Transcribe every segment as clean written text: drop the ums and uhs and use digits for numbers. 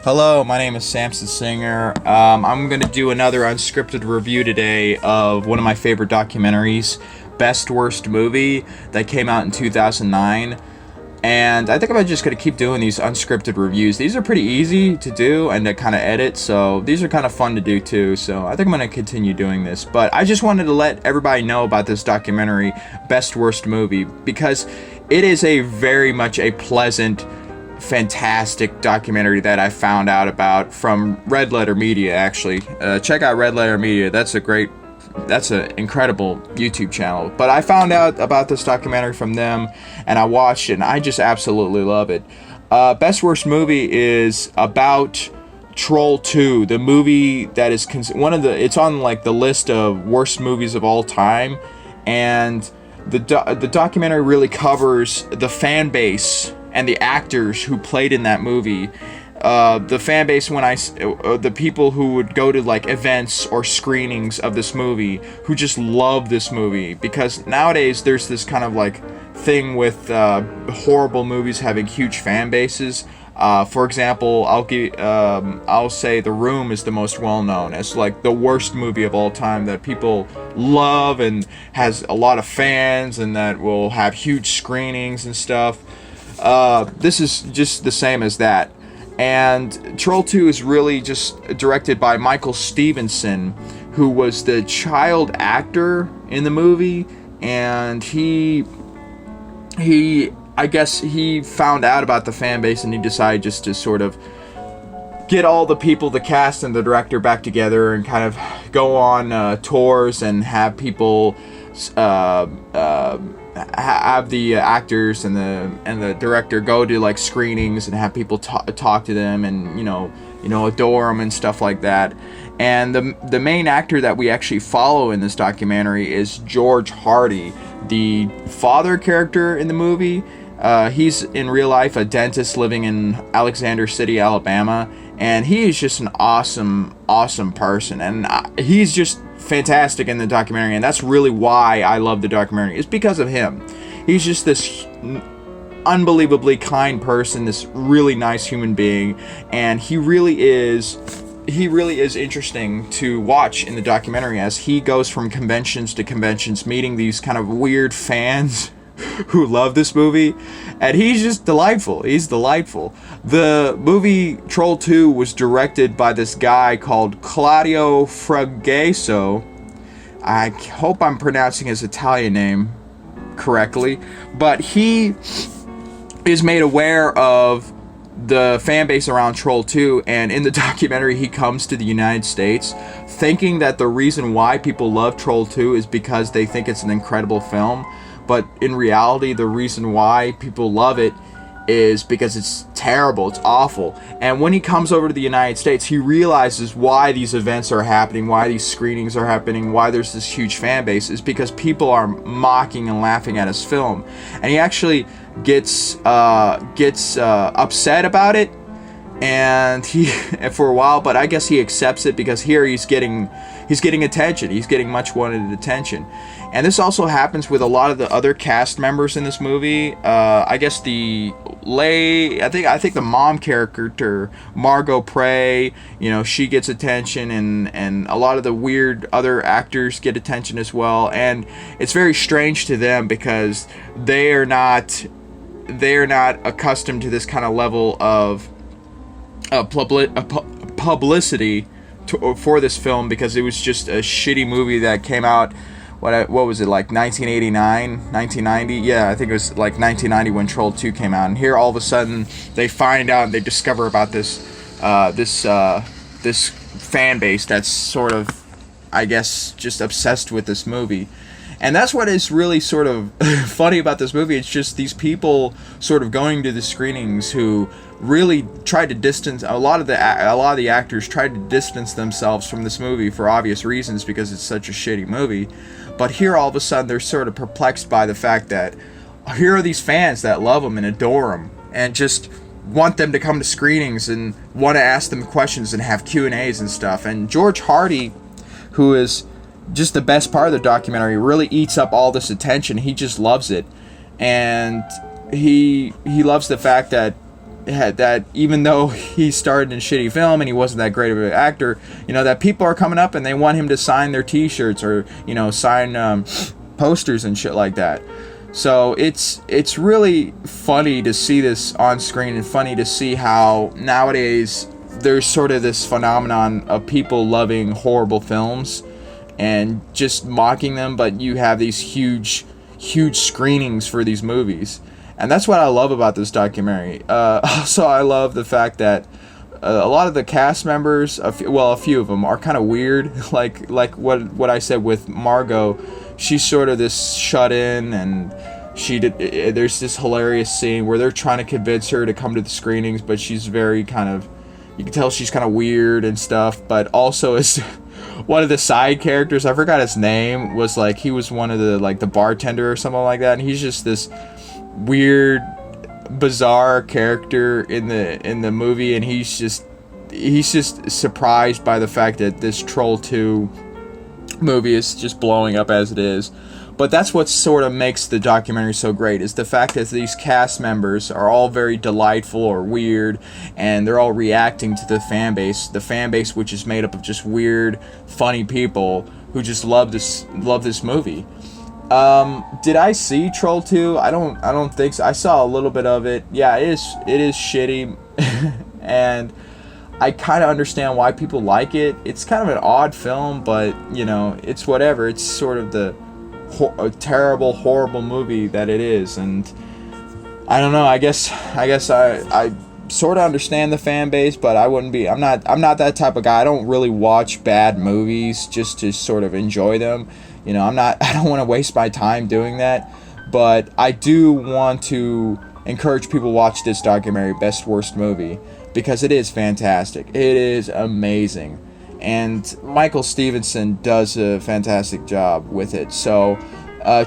Hello, my name is Samson Singer. I'm going to do another unscripted review today of one of my favorite documentaries, Best Worst Movie, that came out in 2009. And I think I'm just going to keep doing these unscripted reviews. These are pretty easy to do and to kind of edit, so these are kind of fun to do too. So I think I'm going to continue doing this. But I just wanted to let everybody know about this documentary, Best Worst Movie, because it is a very much a pleasant, fantastic documentary that I found out about from Red Letter Media. Actually, check out Red Letter Media. That's an incredible YouTube channel. But I found out about this documentary from them, and I watched it, and I just absolutely love it. Best Worst Movie is about Troll 2, the movie that is it's on like the list of worst movies of all time, and the documentary really covers the fan base and the actors who played in that movie. The fan base, the people who would go to like events or screenings of this movie, who just love this movie, because nowadays there's this kind of like thing with horrible movies having huge fan bases. For example, I'll say The Room is the most well known as like the worst movie of all time that people love and has a lot of fans and that will have huge screenings and stuff. This is just the same as that. And Troll 2 is really just directed by Michael Stevenson, who was the child actor in the movie, and I guess he found out about the fan base and he decided just to sort of get all the people, the cast and the director, back together and kind of go on tours and have people have the actors and the director go to like screenings and have people talk to them and you know adore them and stuff like that. And the main actor that we actually follow in this documentary is George Hardy, the father character in the movie. He's in real life a dentist living in Alexander City, Alabama, and he is just an awesome person, and he's just fantastic in the documentary, and that's really why I love the documentary. It's because of him. He's just this unbelievably kind person, this really nice human being, and he really is interesting to watch in the documentary as he goes from conventions to conventions, meeting these kind of weird fans who love this movie, and he's just delightful. He's delightful. The movie Troll 2 was directed by this guy called Claudio Fragasso. I hope I'm pronouncing his Italian name correctly, but he is made aware of the fan base around Troll 2, and in the documentary he comes to the United States thinking that the reason why people love Troll 2 is because they think it's an incredible film. But in reality, the reason why people love it is because it's terrible, it's awful. And when he comes over to the United States, he realizes why these events are happening, why these screenings are happening, why there's this huge fan base, is because people are mocking and laughing at his film. And he actually gets upset about it, and for a while, but I guess he accepts it because here he's getting attention. He's getting much wanted attention. And this also happens with a lot of the other cast members in this movie. I guess I think the mom character, Margot Prey, she gets attention, and a lot of the weird other actors get attention as well. And it's very strange to them because they are not accustomed to this kind of level of publicity for this film, because it was just a shitty movie that came out. What was it, like 1989, 1990? Yeah, I think it was like 1990 when Troll 2 came out. And here all of a sudden they find out and they discover about this fan base that's sort of, I guess, just obsessed with this movie. And that's what is really sort of funny about this movie. It's just these people sort of going to the screenings who really tried to distance. A lot of the actors tried to distance themselves from this movie for obvious reasons because it's such a shitty movie. But here all of a sudden they're sort of perplexed by the fact that here are these fans that love them and adore them and just want them to come to screenings and want to ask them questions and have Q&As and stuff. And George Hardy, who is just the best part of the documentary, really eats up all this attention. He just loves it, and he loves the fact that that even though he starred in shitty film and he wasn't that great of an actor, that people are coming up and they want him to sign their T-shirts or sign posters and shit like that. So it's really funny to see this on screen, and funny to see how nowadays there's sort of this phenomenon of people loving horrible films and just mocking them, but you have these huge screenings for these movies. And that's what I love about this documentary. Also, I love the fact that a lot of the cast members, a few of them, are kind of weird. Like what I said with Margot, she's sort of this shut-in, and there's this hilarious scene where they're trying to convince her to come to the screenings, but she's very kind of, you can tell she's kind of weird and stuff. But also, is one of the side characters, I forgot his name, was like, he was one of the bartender or something like that, and he's just this weird, bizarre character in the movie, and he's just surprised by the fact that this Troll 2 movie is just blowing up as it is. But that's what sort of makes the documentary so great, is the fact that these cast members are all very delightful or weird, and they're all reacting to the fan base which is made up of just weird, funny people who just love this movie. Did I see Troll 2? I don't think so. I saw a little bit of it. Yeah, it is shitty. And I kind of understand why people like it. It's kind of an odd film, but it's whatever. It's sort of a terrible, horrible movie that it is. And I don't know, I guess I sort of understand the fan base, but I'm not that type of guy. I don't really watch bad movies just to sort of enjoy them. I don't want to waste my time doing that. But I do want to encourage people to watch this documentary, Best Worst Movie, because it is fantastic. It is amazing. And Michael Stevenson does a fantastic job with it. So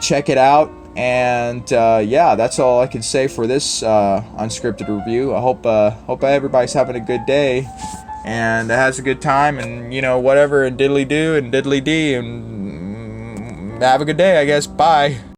check it out. And that's all I can say for this unscripted review. I hope everybody's having a good day and has a good time, and whatever, and diddly do and diddly dee, and have a good day, I guess. Bye.